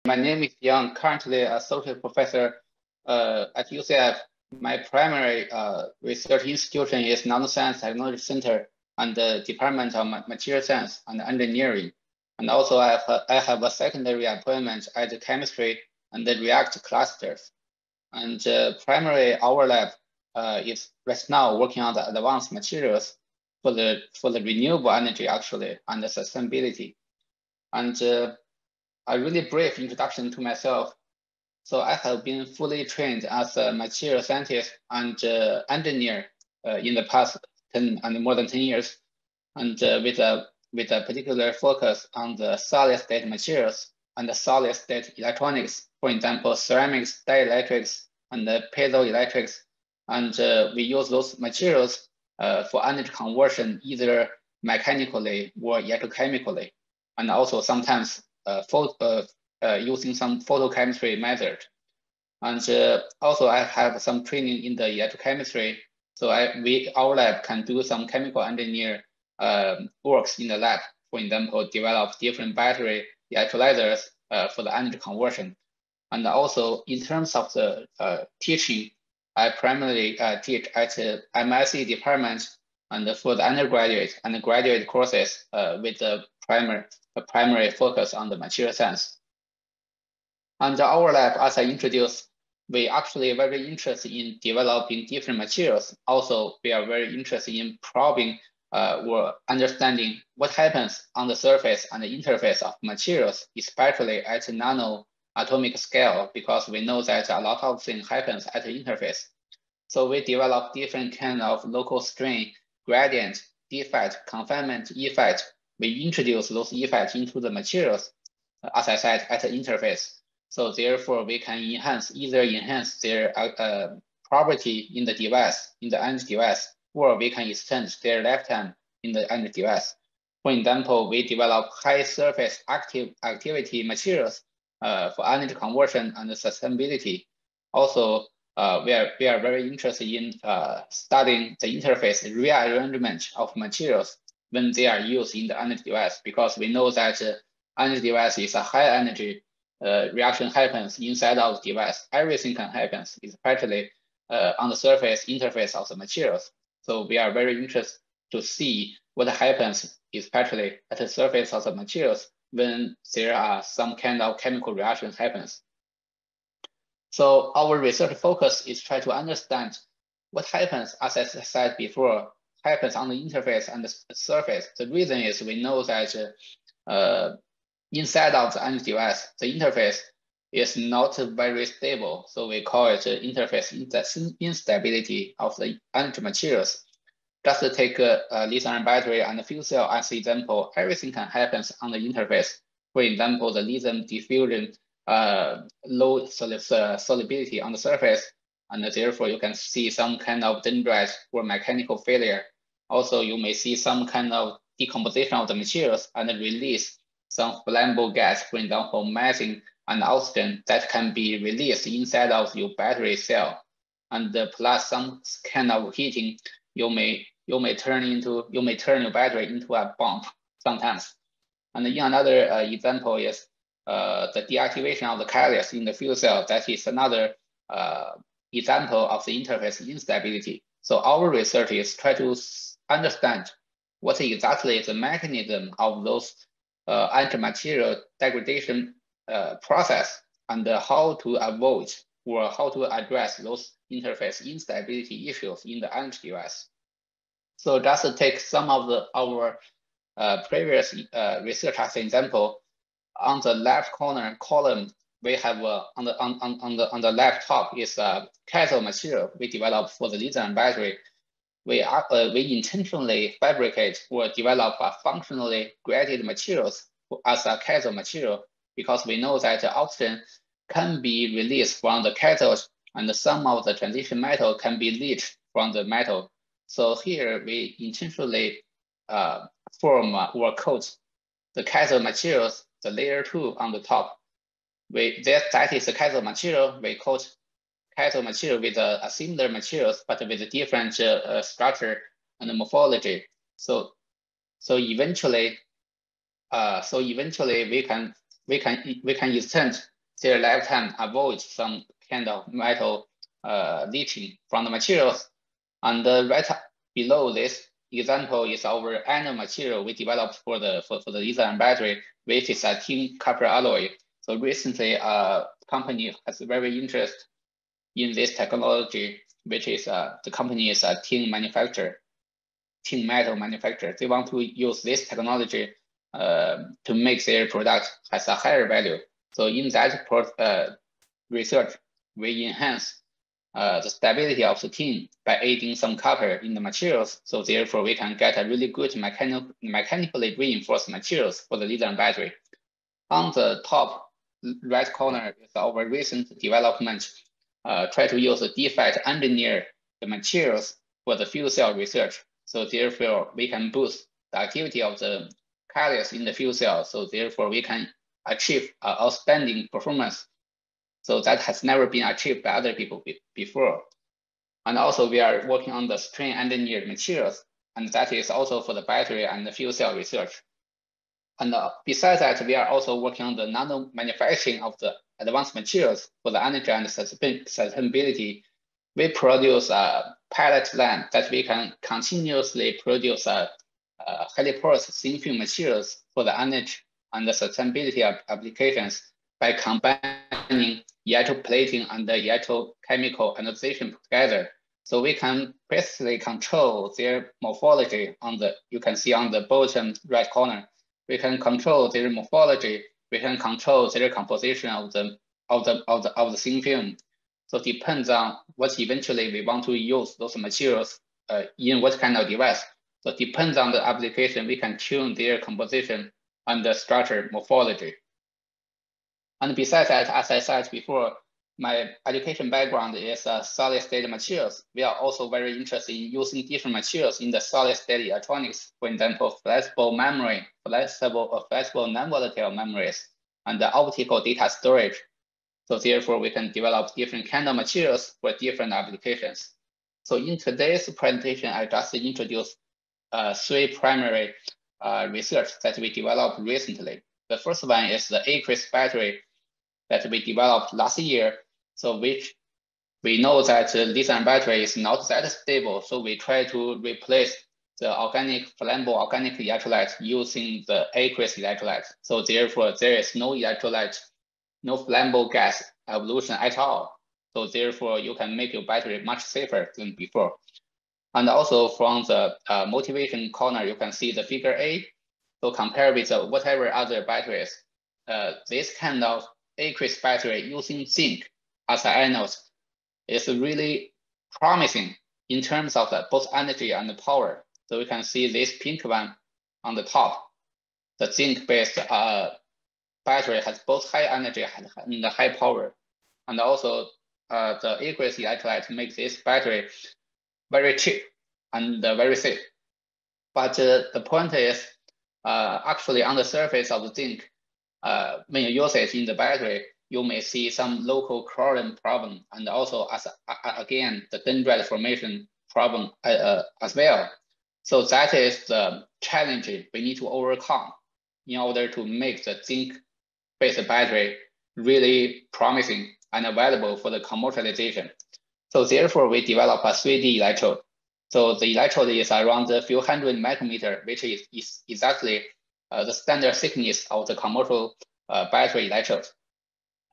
My name is Yang, currently associate professor at UCF. My primary research institution is Nanoscience Technology Center and the Department of Material Science and Engineering. And also I have a secondary appointment at the chemistry and the react clusters. And primarily our lab is right now working on the advanced materials for the renewable energy actually and the sustainability. And a really brief introduction to myself. So I have been fully trained as a material scientist and engineer in the past 10 and more than 10 years, and with a particular focus on the solid state materials and the solid state electronics, for example, ceramics, dielectrics, and the piezoelectrics. And we use those materials for energy conversion, either mechanically or electrochemically, and also sometimes using some photochemistry method. And also I have some training in the electrochemistry. So our lab can do some chemical engineer works in the lab, for example, develop different battery electrolyzers for the energy conversion. And also in terms of the teaching, I primarily teach at MSc department and for the undergraduate and graduate courses with the primary focus on the material science. And our lab, as I introduced, we actually very interested in developing different materials. Also, we are very interested in probing or understanding what happens on the surface and the interface of materials, especially at nano atomic scale, because we know that a lot of things happens at the interface. So we develop different kind of local strain, gradient, defect, confinement effect. We introduce those effects into the materials, as I said, at the interface. So therefore, we can either enhance their property in the device, in the end device, or we can extend their lifetime in the end device. For example, we develop high surface activity materials for energy conversion and sustainability. Also, we are very interested in studying the interface rearrangement of materials when they are used in the energy device, because we know that energy device is a high energy reaction happens inside of the device. Everything can happen, especially on the surface interface of the materials. So we are very interested to see what happens, especially at the surface of the materials when there are some kind of chemical reactions happens. So our research focus is try to understand what happens, as I said before, happens on the interface and the surface. The reason is we know that inside of the energy device, the interface is not very stable. So we call it interface instability of the energy materials. Just to take a lithium battery and a fuel cell as an example, everything can happen on the interface. For example, the lithium diffusion, low solubility on the surface, and therefore you can see some kind of dendrite or mechanical failure. Also, you may see some kind of decomposition of the materials and release some flammable gas, for example, methane and oxygen, that can be released inside of your battery cell. And plus some kind of heating, you may turn your battery into a bomb sometimes. And another example is the deactivation of the catalyst in the fuel cell. That is another example of the interface instability. So our research is try to understand what exactly is the mechanism of those antimaterial degradation process, and how to avoid or how to address those interface instability issues in the energy device. So just to take some of our previous research as an example, on the left corner column, we have on the left top is a cathode material we developed for the lithium battery. We intentionally fabricate or develop a functionally graded materials as a cathode material, because we know that the oxygen can be released from the cathode and some of the transition metal can be leached from the metal. So here we intentionally form or coat the cathode materials, the layer 2 on the top. That is the cathode material. We coat cathode material with a similar materials, but with a different structure and morphology. So eventually we can extend their lifetime avoid some kind of metal leaching from the materials. And right below this example is our anode material we developed for the lithium battery, which is a tin copper alloy. So recently, company has very interest in this technology, which is the company is a tin metal manufacturer. They want to use this technology to make their product has a higher value. So in that research, we enhance the stability of the tin by adding some copper in the materials. So therefore, we can get a really good mechanically reinforced materials for the lithium battery. On the top right corner is our recent development. Try to use the defect engineer the materials for the fuel cell research. So therefore, we can boost the activity of the catalyst in the fuel cell. So therefore, we can achieve outstanding performance. So that has never been achieved by other people before. And also, we are working on the strain engineered materials, and that is also for the battery and the fuel cell research. And besides that, we are also working on the nano manufacturing of the advanced materials for the energy and sustainability. We produce a pilot line that we can continuously produce highly porous thin film materials for the energy and the sustainability applications by combining electroplating and the electrochemical ionization together. So we can basically control their morphology on the, you can see on the bottom right corner. We can control their morphology. We can control their composition of the thin film. So it depends on what eventually we want to use those materials in what kind of device. So it depends on the application. We can tune their composition and the structure morphology. And besides that, as I said before, my education background is solid state materials. We are also very interested in using different materials in the solid state electronics. For example, flexible memory, flexible non-volatile memories, and the optical data storage. So therefore, we can develop different kind of materials for different applications. So in today's presentation, I just introduced 3 primary research that we developed recently. The first one is the aqueous battery that we developed last year. So which we know that lithium battery is not that stable. So we try to replace the organic flammable organic electrolyte using the aqueous electrolyte. So therefore, there is no electrolyte, no flammable gas evolution at all. So therefore, you can make your battery much safer than before. And also from the motivation corner, you can see the figure A. So compared with whatever other batteries, this kind of aqueous battery using zinc as an anode is really promising in terms of both energy and the power. So we can see this pink one on the top. The zinc-based battery has both high energy and high power. And also the aqueous electrolyte makes this battery very cheap and very safe. But the point is actually on the surface of the zinc, when you use it in the battery, you may see some local chlorine problem, and also again the dendrite formation problem as well. So that is the challenge we need to overcome in order to make the zinc-based battery really promising and available for the commercialization. So therefore, we develop a 3D electrode. So the electrode is around a few hundred micrometer, which is exactly the standard thickness of the commercial battery electrode.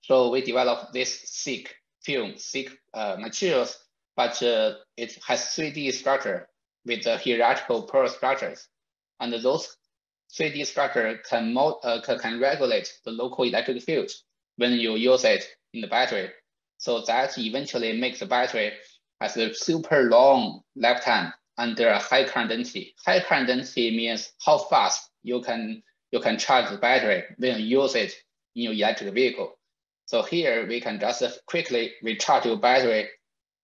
So we developed this thick materials, but it has 3D structure with the hierarchical pearl structures. And those 3D structure can regulate the local electric field when you use it in the battery. So that eventually makes the battery has a super long lifetime under a high current density. High current density means how fast you can charge the battery when you use it in your electric vehicle. So here we can just quickly recharge your battery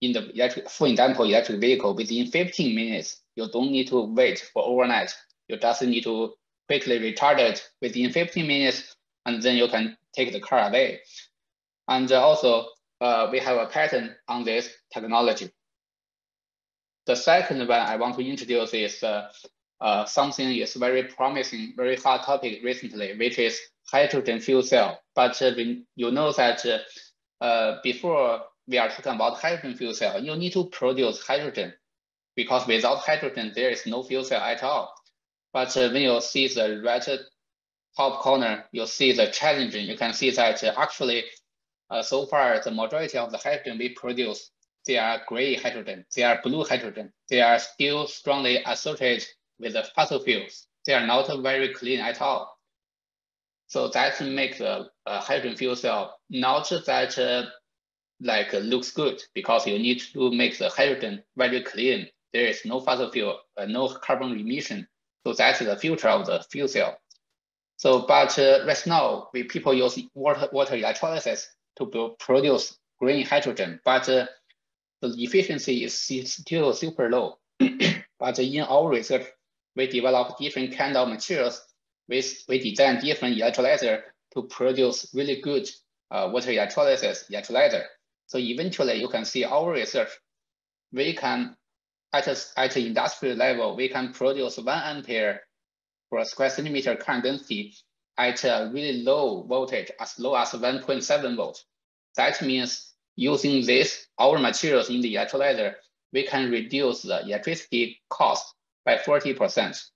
in the for example, electric vehicle within 15 minutes. You don't need to wait for overnight. You just need to quickly recharge it within 15 minutes, and then you can take the car away. And also, we have a patent on this technology. The second one I want to introduce is something is very promising, very hot topic recently, which is hydrogen fuel cell. But you know that before we are talking about hydrogen fuel cell, you need to produce hydrogen, because without hydrogen, there is no fuel cell at all. But when you see the right top corner, you see the challenge. You can see that actually, so far, the majority of the hydrogen we produce, they are gray hydrogen, they are blue hydrogen. They are still strongly associated with the fossil fuels. They are not very clean at all. So that makes the hydrogen fuel cell not that like looks good, because you need to make the hydrogen very clean. There is no fossil fuel, no carbon emission. So that's the future of the fuel cell. So, but right now, people use water electrolysis to produce green hydrogen, but the efficiency is still super low. But in our research, we develop different kind of materials. We design different electrolyzer to produce really good water electrolysis electrolyzer. So eventually, you can see our research, we can, at the industrial level, we can produce 1 ampere for a square centimeter current density at a really low voltage, as low as 1.7 volts. That means using this, our materials in the electrolyzer, we can reduce the electricity cost by 40%.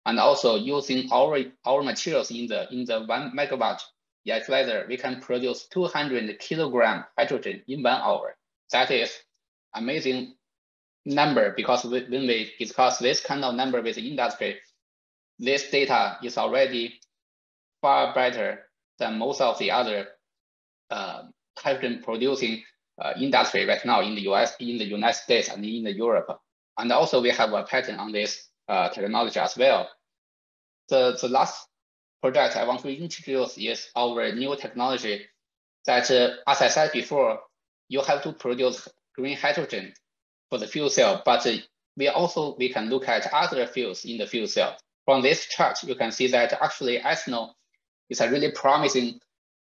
And also using our materials in the 1 megawatt electrolyzer, we can produce 200 kilogram hydrogen in 1 hour. That is amazing number, because when we discuss this kind of number with the industry, this data is already far better than most of the other hydrogen producing industry right now in the US, in the United States, and in Europe. And also we have a patent on this technology as well. The last project I want to introduce is our new technology that, as I said before, you have to produce green hydrogen for the fuel cell, but we can look at other fuels in the fuel cell. From this chart, you can see that actually ethanol is a really promising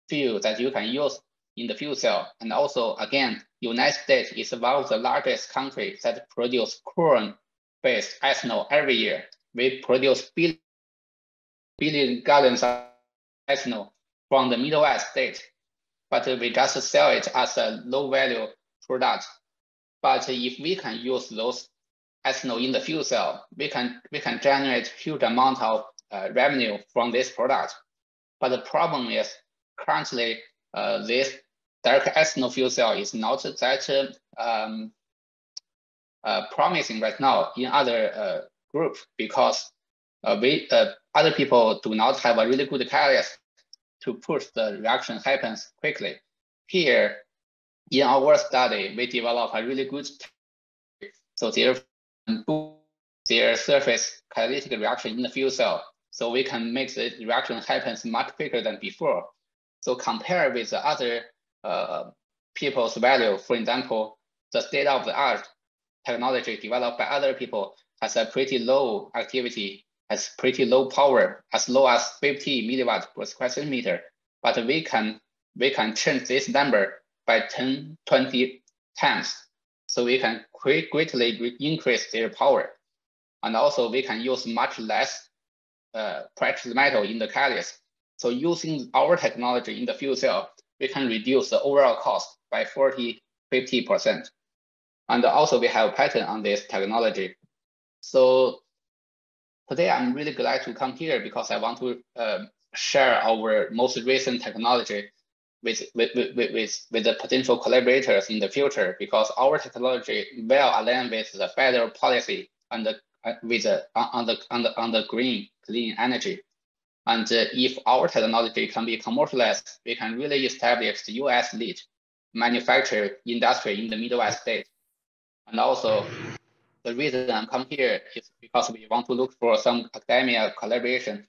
fuel that you can use in the fuel cell. And also, again, United States is one of the largest countries that produce corn-based ethanol every year. We produce billion gallons of ethanol from the Midwest state, but we just sell it as a low-value product. But if we can use those ethanol in the fuel cell, we can generate huge amount of revenue from this product. But the problem is currently this direct ethanol fuel cell is not that promising right now in other groups, because other people do not have a really good catalyst to push the reaction happens quickly. Here, in our study, we develop a really good, so their surface catalytic reaction in the fuel cell, so we can make the reaction happens much quicker than before. So compare with the other people's value, for example, the state-of-the-art technology developed by other people has a pretty low activity, has pretty low power, as low as 50 milliwatts per square centimeter. But we can change this number by 10, 20 times. So we can greatly increase their power. And also we can use much less precious metal in the catalyst. So using our technology in the fuel cell, we can reduce the overall cost by 40–50%. And also we have a patent on this technology. So today I'm really glad to come here because I want to share our most recent technology with the potential collaborators in the future, because our technology well aligned with the federal policy and on the green clean energy. And if our technology can be commercialized, we can really establish the US lead manufacturing industry in the Midwest state. And also, the reason I'm come here is because we want to look for some academia collaboration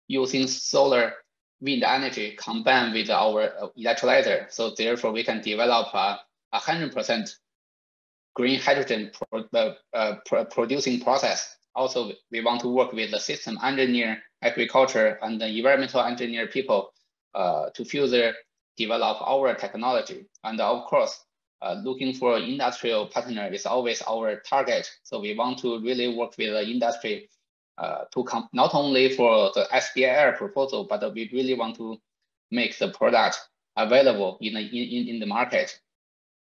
using solar wind energy combined with our electrolyzer. So therefore, we can develop a 100% green hydrogen producing process. Also, we want to work with the system engineer, agriculture, and the environmental engineer people to further develop our technology. And of course, looking for industrial partner is always our target. So we want to really work with the industry not only for the SBIR proposal, but we really want to make the product available in the market.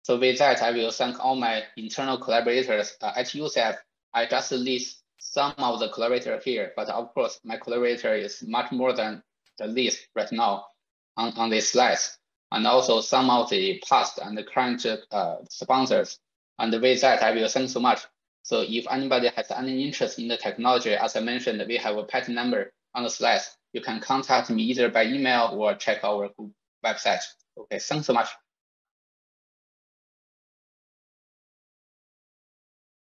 So with that, I will thank all my internal collaborators at UCF. I just list some of the collaborators here, but of course, my collaborator is much more than the list right now on this slides, and also some of the past and the current sponsors. And with that, I will thank so much. So if anybody has any interest in the technology, as I mentioned, we have a patent number on the slides. You can contact me either by email or check our website. Okay, thanks so much.